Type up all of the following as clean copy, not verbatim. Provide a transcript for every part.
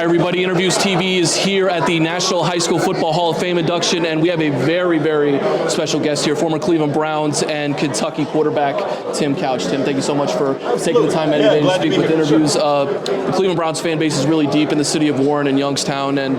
everybody. Interviews TV is here at the National High School Football Hall of Fame induction, and we have a very, very special guest here, former Cleveland Browns and Kentucky quarterback Tim Couch. Tim, thank you so much for taking the time out of your day to speak with interviews. The Cleveland Browns fan base is really deep in the city of Warren and Youngstown, and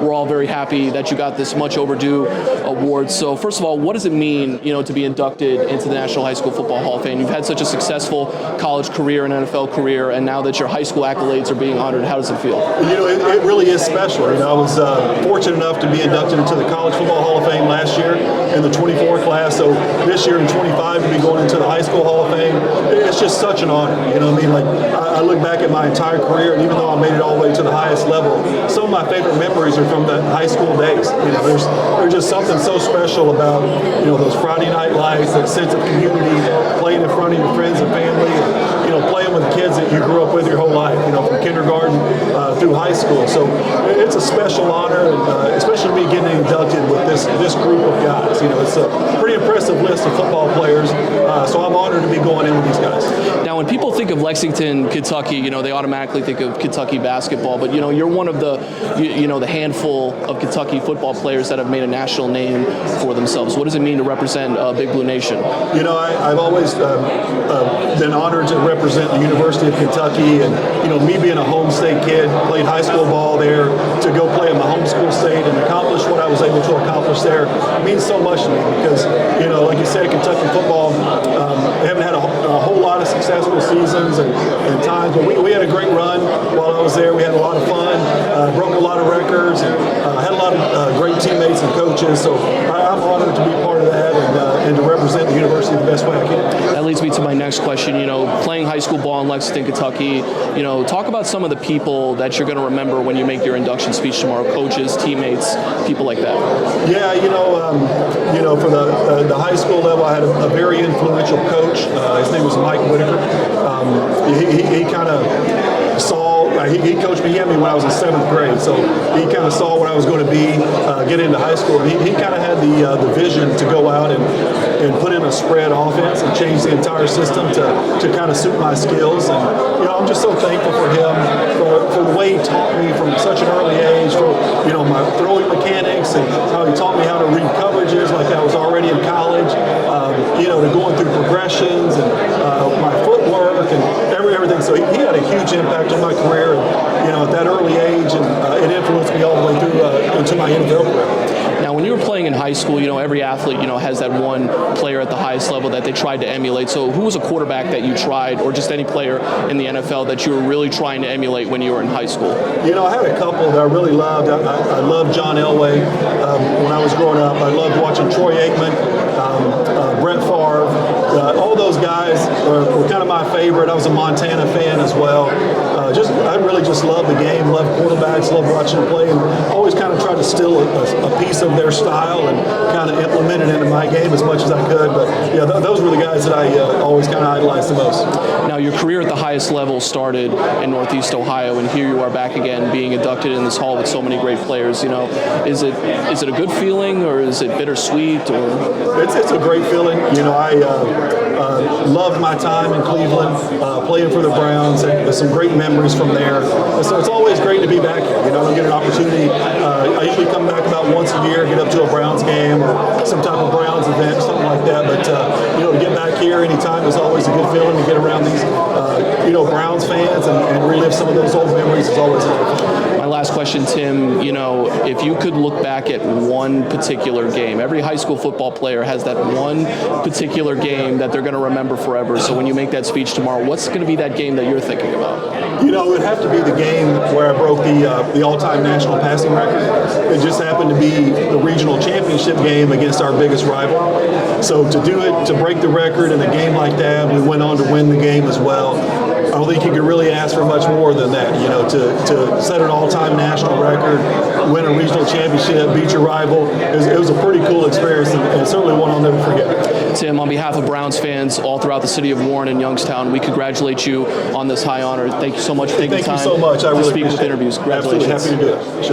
we're all very happy that you got this much overdue award. So first of all, what does it mean, to be inducted into the National High School Football Hall of Fame? You've had such a successful college career and NFL career, and now that your high school accolades are being honored, how does it feel? It really is special. I was fortunate enough to be inducted into the College Football Hall of Fame last year in the 24 class. So this year in 25 to be going into the High School Hall of Fame, it's just such an honor. I look back at my entire career, and even though I made it all the way to the highest level, some of my favorite memories are from the high school days. There's just something so special about those Friday night lights, that sense of community, playing in front of your friends and family, and playing with kids that you grew up with your whole life, from kindergarten through high school. So it's a special honor, and especially me getting inducted with this group of guys. It's a pretty impressive list of football players, so I'm honored to be going in with these guys. Now, when people think of Lexington, Kentucky, they automatically think of Kentucky basketball, but you're one of the the handful of Kentucky football players that have made a national name for themselves. What does it mean to represent Big Blue Nation? I've always been honored to represent the University of Kentucky, and me being a home state kid, played high school ball there, to go play in my home school state and accomplish what I was able to accomplish there means so much to me, because like you said, Kentucky football haven't had a whole lot of successful seasons and times, but we had a great run while I was there. We had a lot of fun, broke a lot of records, and had a lot of great teammates and coaches. So I'm honored to be part of that and to represent the university the best way I can. That leads me to my next question. Playing high school ball in Lexington, Kentucky, talk about some of the people that you're going to remember when you make your induction speech tomorrow, coaches, teammates, people like that. Yeah, for the high school level, I had a very influential coach. His name was Mike Whitaker. He kind of saw, he coached me, he had me when I was in 7th grade, so he kind of saw what I was going to be, get into high school, and he kind of had the vision to go out and put in a spread offense and change the entire system to kind of suit my skills. And I'm just so thankful for him, for the way he taught me from such an early age, for my throwing mechanics, and how he taught me how to read coverages like I was already in college, to going through progressions and my footwork and everything. So he had a huge impact on my career, and at that early age, and it influenced me all the way through into my NFL career. Now, when you were playing in high school, every athlete, has that one player at the highest level that they tried to emulate. So who was a quarterback that you tried, or just any player in the NFL that you were really trying to emulate when you were in high school? I had a couple that I really loved. I loved John Elway when I was growing up. I loved watching Troy Aikman, Brett Favre. All those guys were kind of my favorite. I was a Montana fan as well. I really just love the game, love quarterbacks, love watching them play, and always kind of try to steal a piece of their style and kind of implement it into my game as much as I could. But yeah, those were the guys that I always kind of idolized the most. Now, your career at the highest level started in Northeast Ohio, and here you are back again, being inducted in this hall with so many great players. Is it a good feeling, or is it bittersweet? Or it's a great feeling. I loved my time in Cleveland, playing for the Browns, and some great memories from there. So it's always great to be back here. I don't get an opportunity. I usually come back about once a year, get up to a Browns game or some type of Browns event, something like that. But to get back here anytime is always a good feeling. To get around these Browns fans and relive some of those old memories is always a lot of fun. My last question, Tim, if you could look back at one particular game, every high school football player has that one particular game that they're going to remember forever. So when you make that speech tomorrow, what's going to be that game that you're thinking about? It would have to be the game where I broke the all-time national passing record. It just happened to be the regional championship game against our biggest rival. So to do it, to break the record in a game like that, we went on to win the game as well. I don't think you could really ask for much more than that, to set an all-time national record, win a regional championship, beat your rival. It was a pretty cool experience, and certainly one I'll never forget. Tim, on behalf of Browns fans all throughout the city of Warren and Youngstown, we congratulate you on this high honor. Thank you so much for taking the time to speak with interviews. Congratulations. Absolutely happy to do it.